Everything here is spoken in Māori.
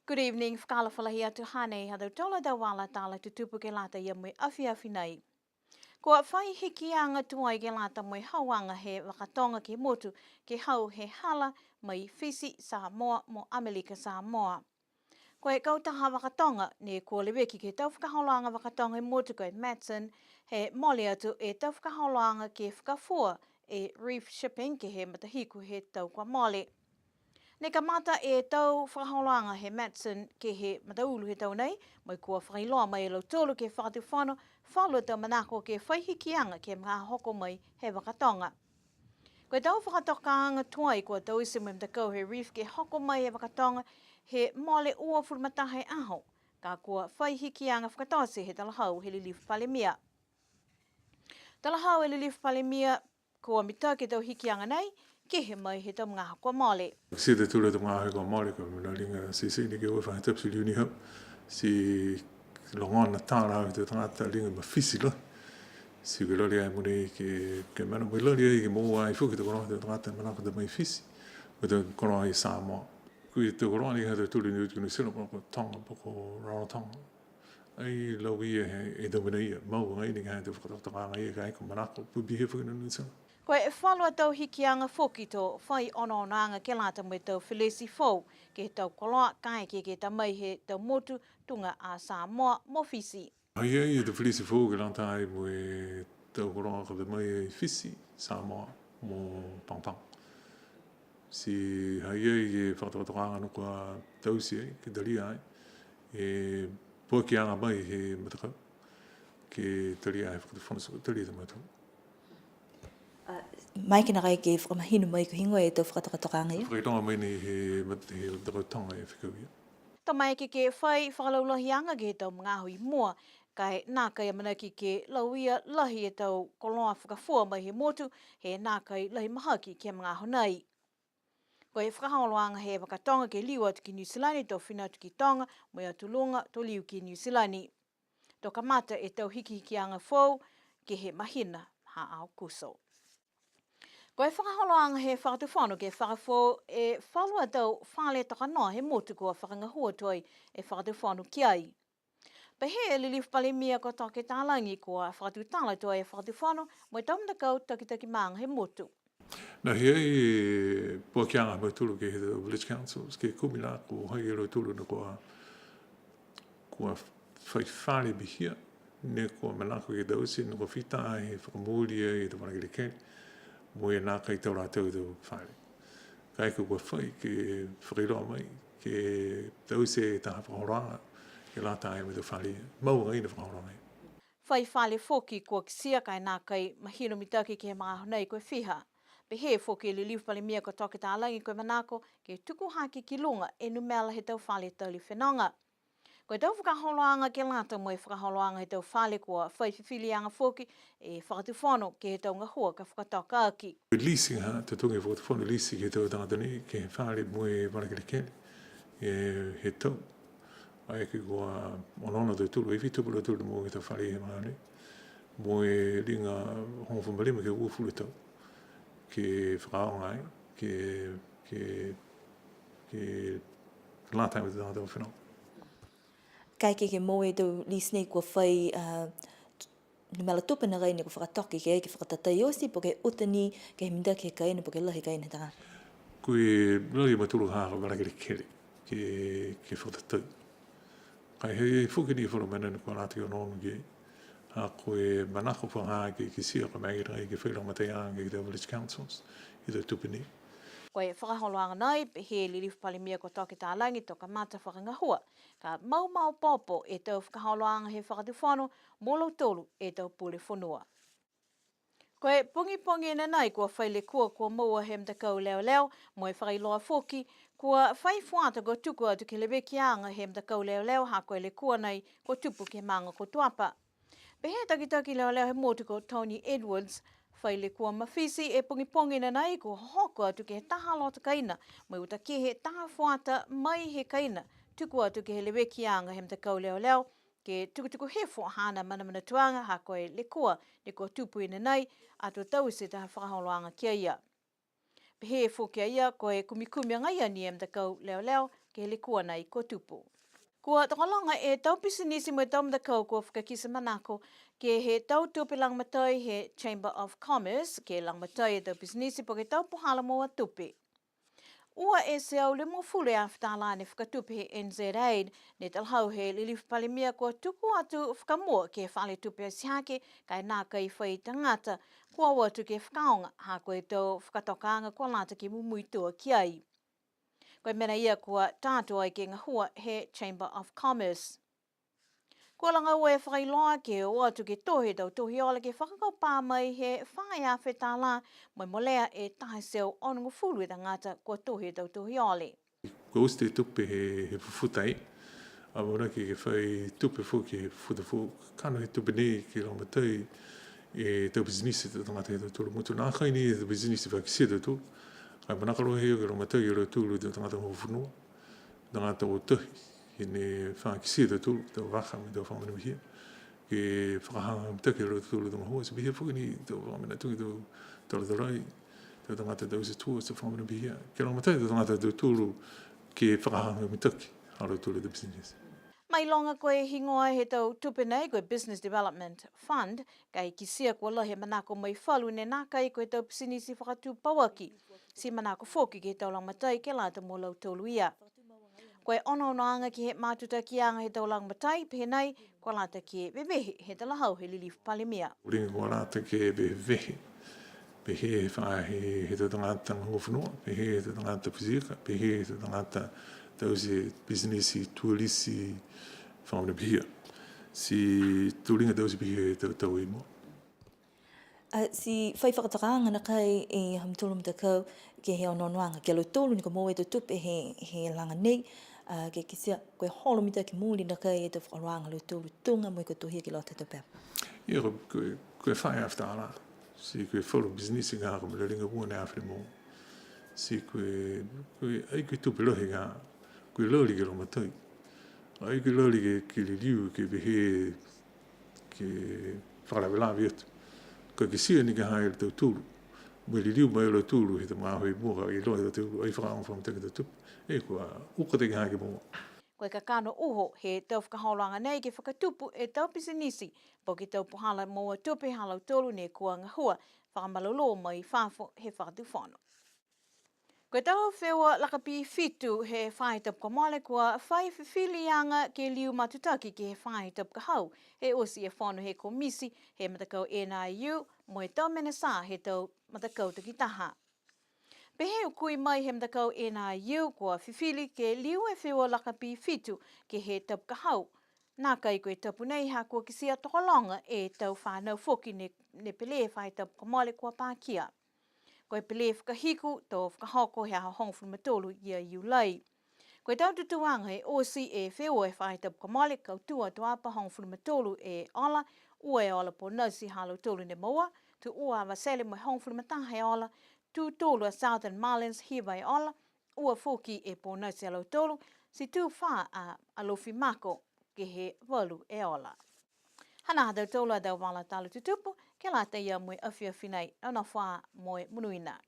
Good evening, whakalawhalahia tuhane, hado tola da wala tala tutupu ke lata ia mui awhi nei. Kua whai hiki anga tuai ke lata mui hauanga he wakatonga ke motu ke hau he hala mai Fisi Samoa mo Amerika Samoa. Koe kautaha wakatonga ne kua leweki ke tau whakaholanga wakatonga he motu koe Matson he mole atu e tau whakaholanga ke whakafua e reef shipping ke he matahiku he tau kwa mole. Ne ka mata e tau whakaholanga he Matson ke he mataulu he tau nei, mai kua whakailoa mai lau tolu ke whakatewhano, whalua tau manako ke whaihikianga ke mga hoko mai he wakatonga. Koe tau whakatokanga tuai kua tau isi mai mtakau he reef ke hoko mai he wakatonga he mole ua furumatahe aho, ka kua whaihikianga whakatose he talahau he lilifu palemia. Talahau he lilifu palemia kua mita ke tau hikianga nei, ke he mai he tau mga hoko mole. Si de tule tanga he ko mole ko na linga si ni ke fa tap si uni ha si longon na tala te tanga ta linga ma fisilo si ke lo le mo ni ke mana mo lo le ke mo ai fu ke te kono te tanga ta mana ko de mai fisi o te kono ai sa mo ku te kono ni ha te tule ni ku sino ko tanga ko ro tanga ai lo wi e do nei mo ngai ni ha te fu tanga ngai ka ko mana ko pu bi he fu ni so. Koe e whalua tau hikianga whoki tō whai ono ke lata mai tau Felisi Fou, ke he tau koloa kai ke ta mai he tau motu tunga a Samoa mo Fisi. Ai e te Felisi Fou ke lanta ai mo e tau koloa ka te mai e Fisi, Samoa mo Pangpang. Si hai e whakatawatokanga no kua tausi ai, ke tari ai, e pua ki anga mai he matakau, ke tari ai whakatawhanasuka, tari te matu. Mai kina kai ke whakamahinu mai ko hingo e tau whakatokatokanga ia? Whakaitonga mai ni he takautanga e whikauia. Ta mai ke whai whakalaulahianga ke he tau mga hui mua, kai nā kai amanaki ke lauia lahi e tau koloa whakafua mai he motu, he nā kai lahi mahaki ke mga honai. Ko he whakahaoloanga he wakatonga ke liu atu ki New Zealand tau whina atu ki Tonga, mai atu lunga to liu ki New Zealand. Tō kamata e tau hikianga Fou ke he mahina ha au kuso. Ko e whakaholoanga he whakatawhano ke whakafo e whalua tau whale taka noa he motu kua whakangahua toi e whakatawhano ki ai. Pa he lilifu palemia ko take tālangi kua whakatutala toi e whakatawhano mo e taumdakau taki maanga he motu. Na hea e pua ki anga mai tulu ke he village councils, ke kumila ko hai ero tulu na kua whai whale bihia, ne kua manako ke dausi, na kua whita he whakamūria e te wanagiri kei. Mo e nā kai tau rātou tau whare. Kai kua whai ke whakairoa mai, ke tau se taha whakahoranga, ke lāta ai me tau whare, mau ngai na whakahoranga. Whai whale whoki kua kisia kai nā kai mahino mitaki ke he mga honei koe whiha. Pe he whoki li liu palemia ko toke tālangi koe manako ke tuku haki ki lunga e numela he tau whale tauli whenanga. Koe tau whakaholoanga ke lata mo e whakaholoanga he tau whale kua whaififilianga whoki e whakatawhano ke he tau ngahua ka whakatoka aki. Leasing ha, te tungi whakatawhano leasing he tau tangatani ke he whale mo e wanakiri kele. He tau. Ai ke kua onona tau tulu, e whitupula tulu mo ke tau whale he mahane. Mo e ringa hongwhamalima ke uafulu tau. Ke whakaonga ai, ke lata ai me te tangatau whenau. Kai ke mo e tau lisnei kua whai numela tupana gai ne kua whakatoki ke ke whakatatai osi po ke utani ke he minda ke kai ne po ke lahi kai ne tanga. Koe lahi matulu hāka warakiri kere ke whakatatai. Kai hei whukini whuru mena ni kua rāti o nōnu ke a koe manako whangā ke sia ka mairai ke whairang matai anga ke te village councils i tau tupini. Koe whakaholoanga nei, he lilifu palemia ko toke tālangi toka mata whakangahua. Ka mau popo e tau whakaholoanga he whakatawhano, molo tolu e tau pule whanua. Koe pungi nei kua whaile kua maua he mtakau leo, mo e whakailoa whoki, kua whaifuata ko tuku atu ke lewekianga he mtakau leo ha koe le kua nei ko tupu ke manga ko tuapa. Pe he taki leo he motu ko Tony Edwards, whaile kua mawhisi e pungi nei ko hoko atu ke he taha lota kaina, mai uta ke he taha fuata mai he kaina, tuku atu ke he lewekianga he mtakau leo, ke tuku he hana mana tuanga ha koe le kua ne ko tupu ina nei, ato tau se taha whakaholoanga kia ia. Pe he kia ia koe kumikumi ngai ani e mtakau leo, ke le kua nei ko tupu. Kua takalanga e tau pisinisi mo tau mtakau kua whakakisa manako ke he tau tupi lang matai he Chamber of Commerce ke lang matai e tau pisinisi po ke tau puhala mo a tupi. Ua e se au le mo fule a whtāla ne whakatupi he NZ ne talhau he lilif palimia kua tuku atu whakamua ke whale tupi a sihake kai nā kai whai tangata kua watu ke whakaonga ha koe tau whakatokanga kua lata ki mumui tua ki ai. Koe mena ia kua tātua i ke ngahua he Chamber of Commerce. Kua langa ua e whakailoa ke o atu ke tohe tau tohi ola ke whakakau pā mai he whae a whetala mai molea e tahe seo onungu fulu i tangata kua tohe tau tohi ole. Kua uste tupe he fufutai, a mora ki ke whai tupe fu ki he futafu, kano he tupe nei ki ramatai e tau bizinisi te tangata he tau tulu mutu. Nā kai ni e tau bizinisi whaki sia tau tulu. Kai manakaro heo ki ramatai e rau tulu te tangata hofunua, tangata o tahi. He ne whaki sia tau tulu, tau waka me tau whamana mihia. Ke whakahanga mtake rau tulu tau mahua, se mihia fuki ni tau whamana tuki tau talatarai, tau tangata tau se tua se whamana mihia. Ke ramatai tau tangata tau tulu ke whakahanga mtake rau tulu tau bizinisi. Mai longa koe hingoa he tau tupe nei koe Business Development Fund, kai ki sia kua lahe manako mai whalu ne nā kai koe tau pisinisi whakatu pawaki. Si manako whoki ke tau lang matai ke lata mo lau tolu ia. Koe ono anga ki he mātuta ki anga he tau lang matai, pehe nei, kua lata ki wewehe he talahau he lilif palimia. Uringa kua lata ke wewehe. Pehe he whae he tau tangata ngofunua, pehe he tau tangata pisika, pehe he tau tangata tau se bizinisi tualisi whamana pihia. Si turinga tau se pihia tau tau i mo. Si whai whakatakanga na kai e hamtulu mtakau ke he ononoanga. Ke alo tolu ni ka moe te tupe he langa nei. Ke kisia koe holo mita ki mūli na kai e te whakaroanga lo tolu tunga mo i ka tuhia ki lo te tupe. Ia koe whae awhtala. Si koe wholo bizinisi ngā ka mele ringa ua ne awhiri mō. Si koe ai koe tupe lohi ngā. Koe lori ke romatai. Ai koe lori ke li liu ke vehe ke whakalawelawi atu. Koe ke sia ni ka hae tau tūru. Mui li liu mai o tūru he ta māhoi mua i lohi tau tūru. Ai whakaonga whamataka tau tupe. E kua uka te ki hae ke mua. Koe ka kano uho he tau whakaholanga nei ke whakatupu e tau pisinisi po ki tau puhala moa tupe halau tolu ne kua ngahua whakamalolo mai whafo he whakatuwhano. Koe tau whewa lakapi fitu he whae tap ka mole kua whae whiwhili anga ke liu matutaki ki he whae tap ka hau he osi e whano he komisi he matakau NIU mo e tau mena sā he tau matakau takitaha. Pehe ukui mai he matakau NIU kua whiwhili ke liu e whewa lakapi fitu ke he tap ka hau. Nā kai koe tapu nei ha kua kisia tokolonga e tau whanau whoki ne pele whae tap ka mole kua pākia. Koe pele whakahiku tō whakahoko he aha hongfu matolu ia iulai. Koe tau tutuanga e osi e whewa e whae tapu ka mole kau tua tuapa hongfu matolu e ola, ua e ola po nasi halo tolu ne moa, tu ua wasele mo hongfu mataha e ola, tu tolu a Southern Marlins hiwa e ola, ua foki e po nasi halo tolu, si tu wha a alofi mako ke he walu e ola. Hana hadau tolu a dau wala talo tutupu, ke la te ia mui awhia whinei, ana wha moe munuina.